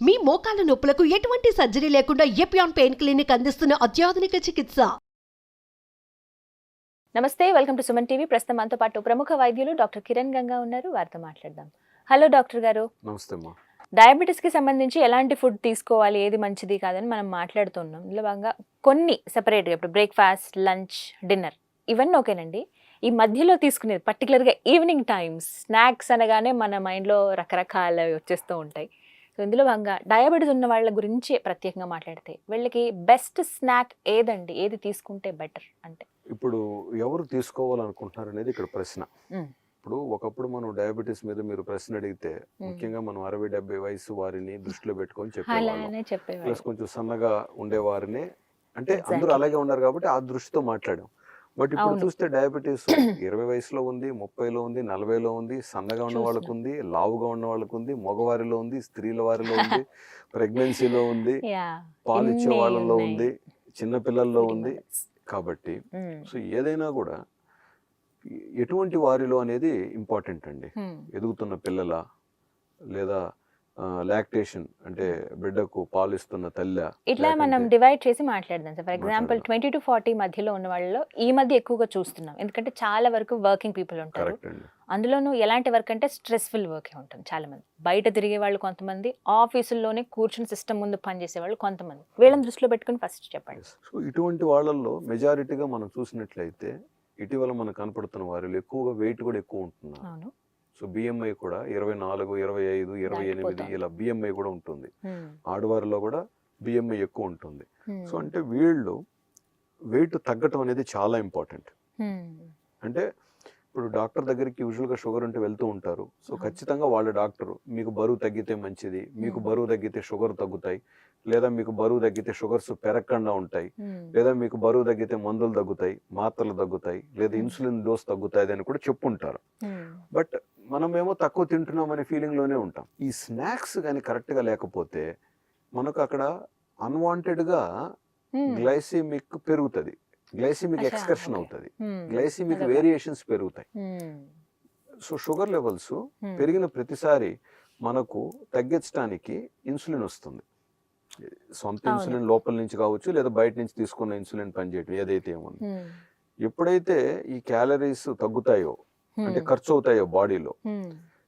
మీ మోకాల నొప్పులకు ఎటువంటి సర్జరీ లేకుండా ఎపియాన్ పెయిన్ క్లినిక్ అందిస్తున్న అత్యాధునిక చికిత్స. నమస్తే, వెల్కమ్ టు సుమన్ టీవీ. ప్రస్తుతం మనతో పాటు ప్రముఖ వైద్యులు డాక్టర్ కిరణ్ గంగా ఉన్నారు. వారితో మాట్లాడదాం. హలో డాక్టర్ గారు. నమస్తే అమ్మా. డయాబెటీస్ కి సంబంధించి ఎలాంటి ఫుడ్ తీసుకోవాలి, ఏది మంచిది కాదని మనం మాట్లాడుతున్నాం. ఇందులో భాగంగా కొన్ని సెపరేట్గా ఇప్పుడు బ్రేక్ఫాస్ట్, లంచ్, డిన్నర్ ఇవన్నీ ఓకేనండి. ఈ మధ్యలో తీసుకునేది పర్టికులర్గా ఈవినింగ్ టైమ్స్ స్నాక్స్ అనగానే మన మైండ్లో రకరకాల వచ్చేస్తూ ఉంటాయి. సో ఇందులో భాగంగా డయాబెటీస్ ఉన్న వాళ్ళ గురించి ప్రత్యేకంగా మాట్లాడితే వీళ్ళకి బెస్ట్ స్నాక్ ఏదండి, ఏది తీసుకుంటే బెటర్ అంటే? ఇప్పుడు ఎవరు తీసుకోవాలనుకుంటున్నారు అనేది ఇక్కడ ప్రశ్న. ఇప్పుడు ఒకప్పుడు మనం డయాబెటీస్ మీద మీరు ప్రశ్న అడిగితే ముఖ్యంగా మనం 60-70 వయసు వారిని దృష్టిలో పెట్టుకొని చెప్పేవాళ్ళం. ప్లస్ కొంచెం సన్నగా ఉండేవారిని, అంటే అందరూ అలాగే ఉన్నారు కాబట్టి ఆ దృష్టితో మాట్లాడాం. బట్ ఇప్పుడు చూస్తే డయాబెటీస్ 20 వయసులో ఉంది, 30లో ఉంది, 40లో ఉంది, సన్నగా ఉన్న వాళ్ళకు ఉంది, లావుగా ఉన్న వాళ్ళకు ఉంది, మగవారిలో ఉంది, స్త్రీల వారిలో ఉంది, ప్రెగ్నెన్సీలో ఉంది, పాలు ఇచ్చే వాళ్ళలో ఉంది, చిన్న పిల్లల్లో ఉంది. కాబట్టి సో ఏదైనా కూడా ఎటువంటి వారిలో అనేది ఇంపార్టెంట్ అండి. ఎదుగుతున్న పిల్లల, లేదా లాక్టేషన్ అంటే బిడ్డకు పాలు ఇస్తున్న తల్లి, ఇట్లా మనం డివైడ్ చేసి మాట్లాడదాం సార్. ఫర్ ఎగ్జాంపుల్ 20 to 40 మధ్యలో ఉన్న వాళ్ళలో ఈ మధ్య ఎక్కువగా చూస్తున్నాం. ఎందుకంటే చాలా వరకు వర్కింగ్ పీపుల్ ఉంటారు. అందులోనూ ఎలాంటి వర్క్ అంటే స్ట్రెస్ఫుల్ వర్కే ఉంటుంది. చాలా మంది బయట తిరిగే వాళ్ళు కొంతమంది, ఆఫీసుల్లోనే కూర్చుని సిస్టమ్ ముందు పనిచేసే వాళ్ళు కొంతమంది. వీళ్ళని దృష్టిలో పెట్టుకుని ఫస్ట్ చెప్పండి. సో ఇటువంటి వాళ్ళల్లో మెజారిటీగా మనం చూసినట్లయితే ఇటీవల మనకు కనపడుతున్న వారిలో ఎక్కువగా వెయిట్ కూడా ఎక్కువ ఉంటున్నారు. సో బిఎంఐ కూడా 24, 25, 28 ఇలా బిఎంఐ కూడా ఉంటుంది. ఆడవారిలో కూడా బిఎంఐ ఎక్కువ ఉంటుంది. సో అంటే వీళ్ళు వెయిట్ తగ్గటం అనేది చాలా ఇంపార్టెంట్. అంటే ఇప్పుడు డాక్టర్ దగ్గరికి యూజువల్గా షుగర్ ఉంటే వెళ్తూ ఉంటారు. సో ఖచ్చితంగా వాళ్ళ డాక్టర్ మీకు బరువు తగ్గితే మంచిది, మీకు బరువు తగ్గితే షుగర్ తగ్గుతాయి, లేదా మీకు బరువు తగ్గితే షుగర్స్ పెరగకుండా ఉంటాయి, లేదా మీకు బరువు తగ్గితే మందులు తగ్గుతాయి, మాత్రలు తగ్గుతాయి, లేదా ఇన్సులిన్ డోస్ తగ్గుతాయి అని కూడా చెప్పుంటారు. బట్ మనమేమో తక్కువ తింటున్నాం అనే ఫీలింగ్ లోనే ఉంటాం. ఈ స్నాక్స్ కానీ కరెక్ట్ గా లేకపోతే మనకు అక్కడ అన్వాంటెడ్ గా గ్లైసిమిక్ పెరుగుతుంది, గ్లైసిమిక్ ఎక్స్కర్షన్ అవుతుంది, గ్లైసిమిక్ వేరియేషన్స్ పెరుగుతాయి. సో షుగర్ లెవెల్స్ పెరిగిన ప్రతిసారి మనకు తగ్గించడానికి ఇన్సులిన్ వస్తుంది. సొంత ఇన్సులిన్ లోపల నుంచి కావచ్చు, లేదా బయట నుంచి తీసుకున్న ఇన్సులిన్ పనిచేయటం ఏదైతే ఏముంది. ఎప్పుడైతే ఈ క్యాలరీస్ తగ్గుతాయో అంటే ఖర్చు అవుతాయో బాడీలో,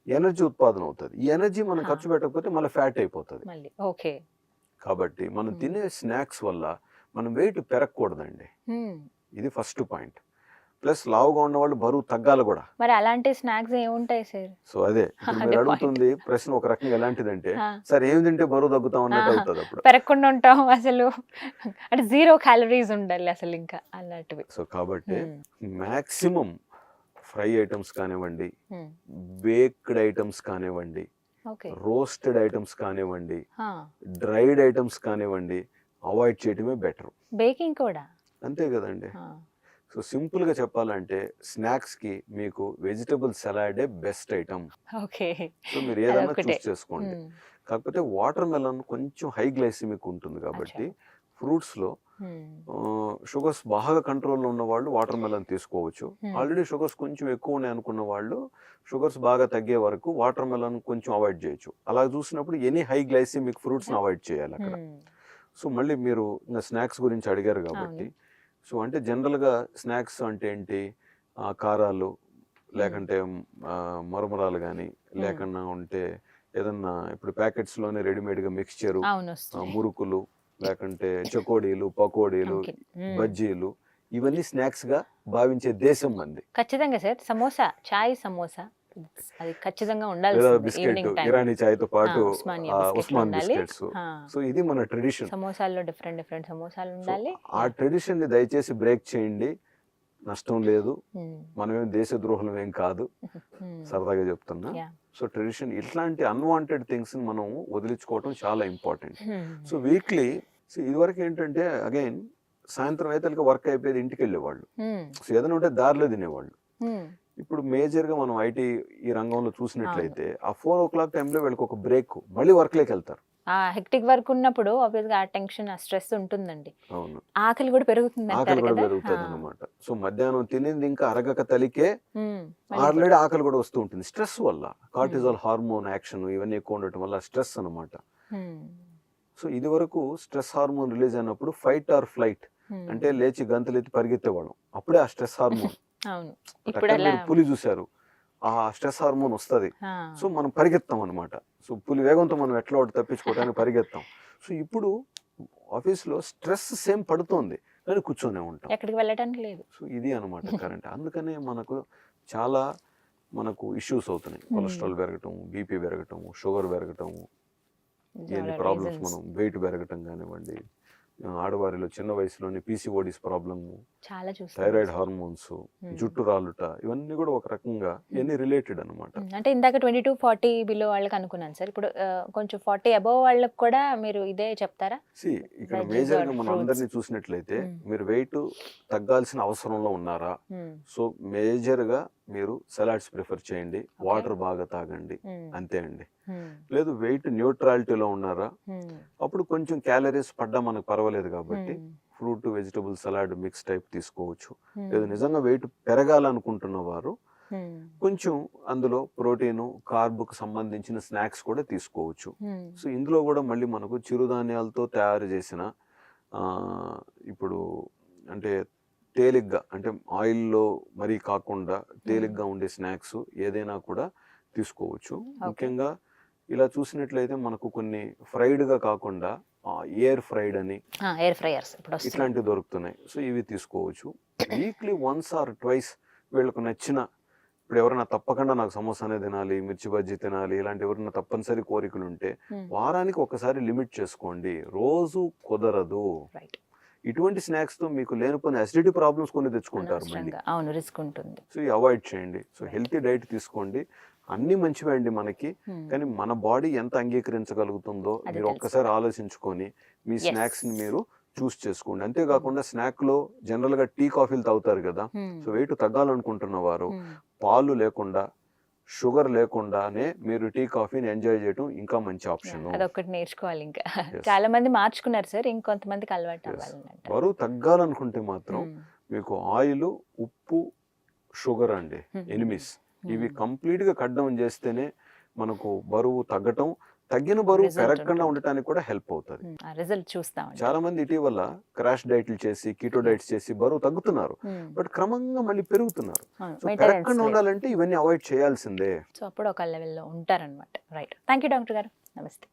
ఎనర్జీ ఉత్పాదన అవుతుంది. ఈ ఎనర్జీ మనం ఖర్చు పెట్టకపోతే మళ్ళీ ఫ్యాట్ అయిపోతుంది. కాబట్టి మనం తినే స్నాక్స్ వల్ల మనం వెయిట్ పెరగకూడదండి. ఇది ఫస్ట్ పాయింట్. ప్లస్ లావుగా ఉన్న వాళ్ళు బరువు తగ్గాలి కూడా. మరి అలాంటి స్నాక్స్ ఏముంటాయి సార్? సో అదే మీరు అడుగుతుంది ప్రశ్న ఒక రకంగా ఎలాంటిదంటే, సార్ ఏం తింటే బరువు తగ్గుతాం అన్నట్టు అవుతుంది. అప్పుడు పెరగకుండా ఉంటాం అసలు, అంటే 0 క్యాలరీస్ ఉండాలి అసలు ఇంకా అలాంటివి. సో కాబట్టి మాక్సిమం ఫ్రై ఐటమ్స్ కానివ్వండి, బేక్డ్ ఐటమ్స్ కానివ్వండి, రోస్టెడ్ ఐటమ్స్ కానివ్వండి, డ్రైడ్ ఐటమ్స్ కానివ్వండి, అవాయిడ్ చేయటమే బెటర్. బేకింగ్ కూడా అంతే కదండి. సో సింపుల్ గా చెప్పాలంటే స్నాక్స్ కి మీకు వెజిటబుల్ సలాడే బెస్ట్ ఐటమ్. సో మీరు ఏదైనా చూస్ చేసుకోండి. కాకపోతే వాటర్ మెలన్ కొంచెం హై గ్లైసిమిక్ ఉంటుంది కాబట్టి ఫ్రూట్స్ లో షుగర్స్ బాగా కంట్రోల్లో ఉన్న వాళ్ళు వాటర్ మెలన్ తీసుకోవచ్చు. ఆల్రెడీ షుగర్స్ కొంచెం ఎక్కువ ఉన్నాయి అనుకున్న వాళ్ళు షుగర్స్ బాగా తగ్గే వరకు వాటర్ మెలన్ కొంచెం అవాయిడ్ చేయొచ్చు. అలా చూసినప్పుడు any high glycemic fruits avoid చేయాలి అక్కడ. సో మళ్ళీ మీరు స్నాక్స్ గురించి అడిగారు కాబట్టి, సో అంటే జనరల్గా స్నాక్స్ అంటే ఏంటి, కారాలు లేకంటే మరమరాలు కానీ, లేకన్నా ఉంటే ఏదన్నా ఇప్పుడు ప్యాకెట్స్లోనే రెడీమేడ్గా మిక్స్చరు, మురుకులు, లేకంటే చకోడీలు, పకోడీలు, బజ్జీలు, ఇవన్నీ స్నాక్స్ గా భావించే దేశం మంది. ఖచ్చితంగా సార్. సమోసా, చాయ్ సమోసా అది ఖచ్చితంగా ఉండాలి. బిస్కెట్, ఇరానీ చాయ్ తో పాటు ఉస్మాన్ బిస్కెట్స్. సో ఇది మన ట్రెడిషన్. సమోసాల్లో డిఫరెంట్ సమోసాలు ఉండాలి. ఆ ట్రెడిషన్ ని దయచేసి బ్రేక్ చేయండి, నష్టం లేదు. మనమేం దేశద్రోహులం ఏం కాదు, సరదాగా చెప్తున్నా. సో ట్రెడిషన్ ఇట్లాంటి అన్వాంటెడ్ థింగ్స్ మనం వదిలించుకోవటం చాలా ఇంపార్టెంట్. సో వీక్లీ ఇదివరకు ఏంటంటే అగైన్ సాయంత్రం అయితే వర్క్ అయిపోయేది, ఇంటికి వెళ్ళేవాళ్ళు. సో ఏదైనా ఉంటే దారిలో తినేవాళ్ళు. ఇప్పుడు మేజర్ గా మనం ఐటీ ఈ రంగంలో చూసినట్లయితే ఆ 4 o'clock టైంలో వీళ్ళకి ఒక బ్రేక్, మళ్ళీ వర్క్ లోకి వెళ్తారు. హెక్టిక్ వర్క్ ఉన్నప్పుడు ఆబ్వియస్ గా ఆ టెన్షన్, ఆ స్ట్రెస్ ఉంటుందండి. అవును, ఆకలి కూడా పెరుగుతుంది అన్నమాట. సో మధ్యాహ్నం తినేది ఇంకా అరగక తలికే ఆల్రెడీ ఆకలి కూడా వస్తూ ఉంటుంది స్ట్రెస్ వల్ల. కార్టిజాల్ హార్మోన్ యాక్షన్ ఇవన్నీ ఎక్కువ ఉండటం వల్ల స్ట్రెస్ అన్నమాట. సో ఇది వరకు స్ట్రెస్ హార్మోన్ రిలీజ్ అయినప్పుడు ఫైట్ ఆర్ ఫ్లైట్ అంటే లేచి గంతులెత్తి పరిగెత్తేవాళ్ళం, అప్పుడే ఆ స్ట్రెస్ హార్మోన్. అవును, ఇప్పుడు అలా పులి చూశారు, ఆ స్ట్రెస్ హార్మోన్ వస్తుంది, సో మనం పరిగెత్తాం అనమాట. సో పులి వేగంతో మనం ఎట్లా ఒకటి తప్పించుకోవడానికి పరిగెత్తాం. సో ఇప్పుడు ఆఫీస్లో స్ట్రెస్ సేమ్ పడుతోంది కానీ కూర్చొనే ఉంటాం, ఎక్కడికి వెళ్ళడానికి లేదు. సో ఇది అనమాట కరెంట్. అందుకనే చాలా మనకు ఇష్యూస్ అవుతున్నాయి, కొలెస్ట్రాల్ పెరగటం, బీపీ పెరగటం, షుగర్ పెరగటం, ఎన్ని ప్రాబ్లమ్స్, మనం వెయిట్ పెరగటం కానివ్వండి, ఆడవారిలో చిన్న వయసులోని పీసీఓడిస్ ప్రాబ్లమ్, చాలా చూస్తాం, థైరాయిడ్ హార్మోన్స్, జుట్టు రాలుట, ఇవన్నీ కూడా ఒక రకంగా ఇవన్నీ రిలేటెడ్ అనమాట. అంటే ఇందాక 22-40 బిలో వాళ్ళకి అనుకున్నాను సార్, ఇప్పుడు కొంచెం 40 అబోవ్ వాళ్ళకి కూడా మీరు ఇదే చెప్తారా? ఇక్కడ మేజర్ గా మనం అందరినీ చూసినట్లయితే మీరు వెయిట్ తగ్గాల్సిన అవసరంలో ఉన్నారా, సో మేజర్ గా మీరు సలాడ్స్ ప్రిఫర్ చేయండి, వాటర్ బాగా తాగండి, అంతే అండి. లేదు వెయిట్ న్యూట్రాలిటీలో ఉన్నారా, అప్పుడు కొంచెం క్యాలరీస్ పడ్డా మనకు పర్వాలేదు కాబట్టి fruit vegetable salad mix type తీసుకోవచ్చు. లేదు నిజంగా వెయిట్ పెరగాలనుకుంటున్న వారు కొంచెం అందులో ప్రోటీన్, కార్బుకు సంబంధించిన స్నాక్స్ కూడా తీసుకోవచ్చు. సో ఇందులో కూడా మళ్ళీ మనకు చిరుధాన్యాలతో తయారు చేసిన ఇప్పుడు అంటే తేలిగ్గా, అంటే ఆయిల్లో మరీ కాకుండా తేలిగ్గా ఉండే స్నాక్స్ ఏదైనా కూడా తీసుకోవచ్చు. ముఖ్యంగా ఇలా చూసినట్లయితే మనకు కొన్ని ఫ్రైడ్గా కాకుండా ఎయిర్ ఫ్రైడ్ అని ఎయిర్ ఫ్రైయర్స్ ఇట్లాంటివి దొరుకుతున్నాయి, సో ఇవి తీసుకోవచ్చు. వీక్లీ వన్స్ ఆర్ ట్వైస్ వీళ్ళకు నచ్చిన, ఇప్పుడు ఎవరైనా తప్పకుండా నాకు సమోసానే తినాలి, మిర్చి బజ్జీ తినాలి, ఇలాంటి ఎవరైనా తప్పనిసరి కోరికలు ఉంటే వారానికి ఒకసారి లిమిట్ చేసుకోండి, రోజు కుదరదు. ఇటువంటి స్నాక్స్ తో మీకు లేనిపోయిన అసిడిటీ ప్రాబ్లమ్స్ కొన్ని తెచ్చుకుంటారు మళ్ళీ, అవును రిస్క్ ఉంటుంది. సో అవాయిడ్ చేయండి. సో హెల్తీ డైట్ తీసుకోండి, అన్ని మంచివే అండి మనకి, కానీ మన బాడీ ఎంత అంగీకరించగలుగుతుందో మీరు ఒక్కసారి ఆలోచించుకొని మీ స్నాక్స్ ని మీరు చూస్ చేసుకోండి. అంతేకాకుండా స్నాక్ లో జనరల్ గా టీ కాఫీలు తాగుతారు కదా, సో వెయిట్ తగ్గాలనుకుంటున్న వారు పాలు లేకుండా, షుగర్ లేకుండానే మీరు టీ కాఫీని ఎంజాయ్ చేయడం ఇంకా మంచి ఆప్షన్. అదొకటి నేర్చుకోవాలి. ఇంకా చాలా మంది మార్చుకున్నారు సార్, ఇంకొంతమందికి అలవాటు అవ్వాలంట. బరువు తగ్గాలనుకుంటే మాత్రం మీకు ఆయిల్, ఉప్పు, షుగర్ అండి, ఎనిమిస్, ఇవి కంప్లీట్ గా కట్ డౌన్ చేస్తేనే మనకు బరువు తగ్గటం, తగ్గిన బరువు పెరగకుండా ఉండటానికి కూడా హెల్ప్ అవుతుంది. రిజల్ట్ చూస్తాం. చాలా మంది ఇటీవల క్రాష్ డైట్లు చేసి, కీటో డైట్స్ చేసి బరువు తగ్గుతున్నారు, బట్ క్రమంగా మళ్ళీ పెరుగుతున్నారు. పెరగకుండా ఉండాలంటే ఇవన్నీ అవాయిడ్ చేయాల్సిందే. సో అప్పుడు ఒక లెవెల్లో ఉంటారనమాట. రైట్, థ్యాంక్ యూ డాక్టర్ గారు, నమస్తే.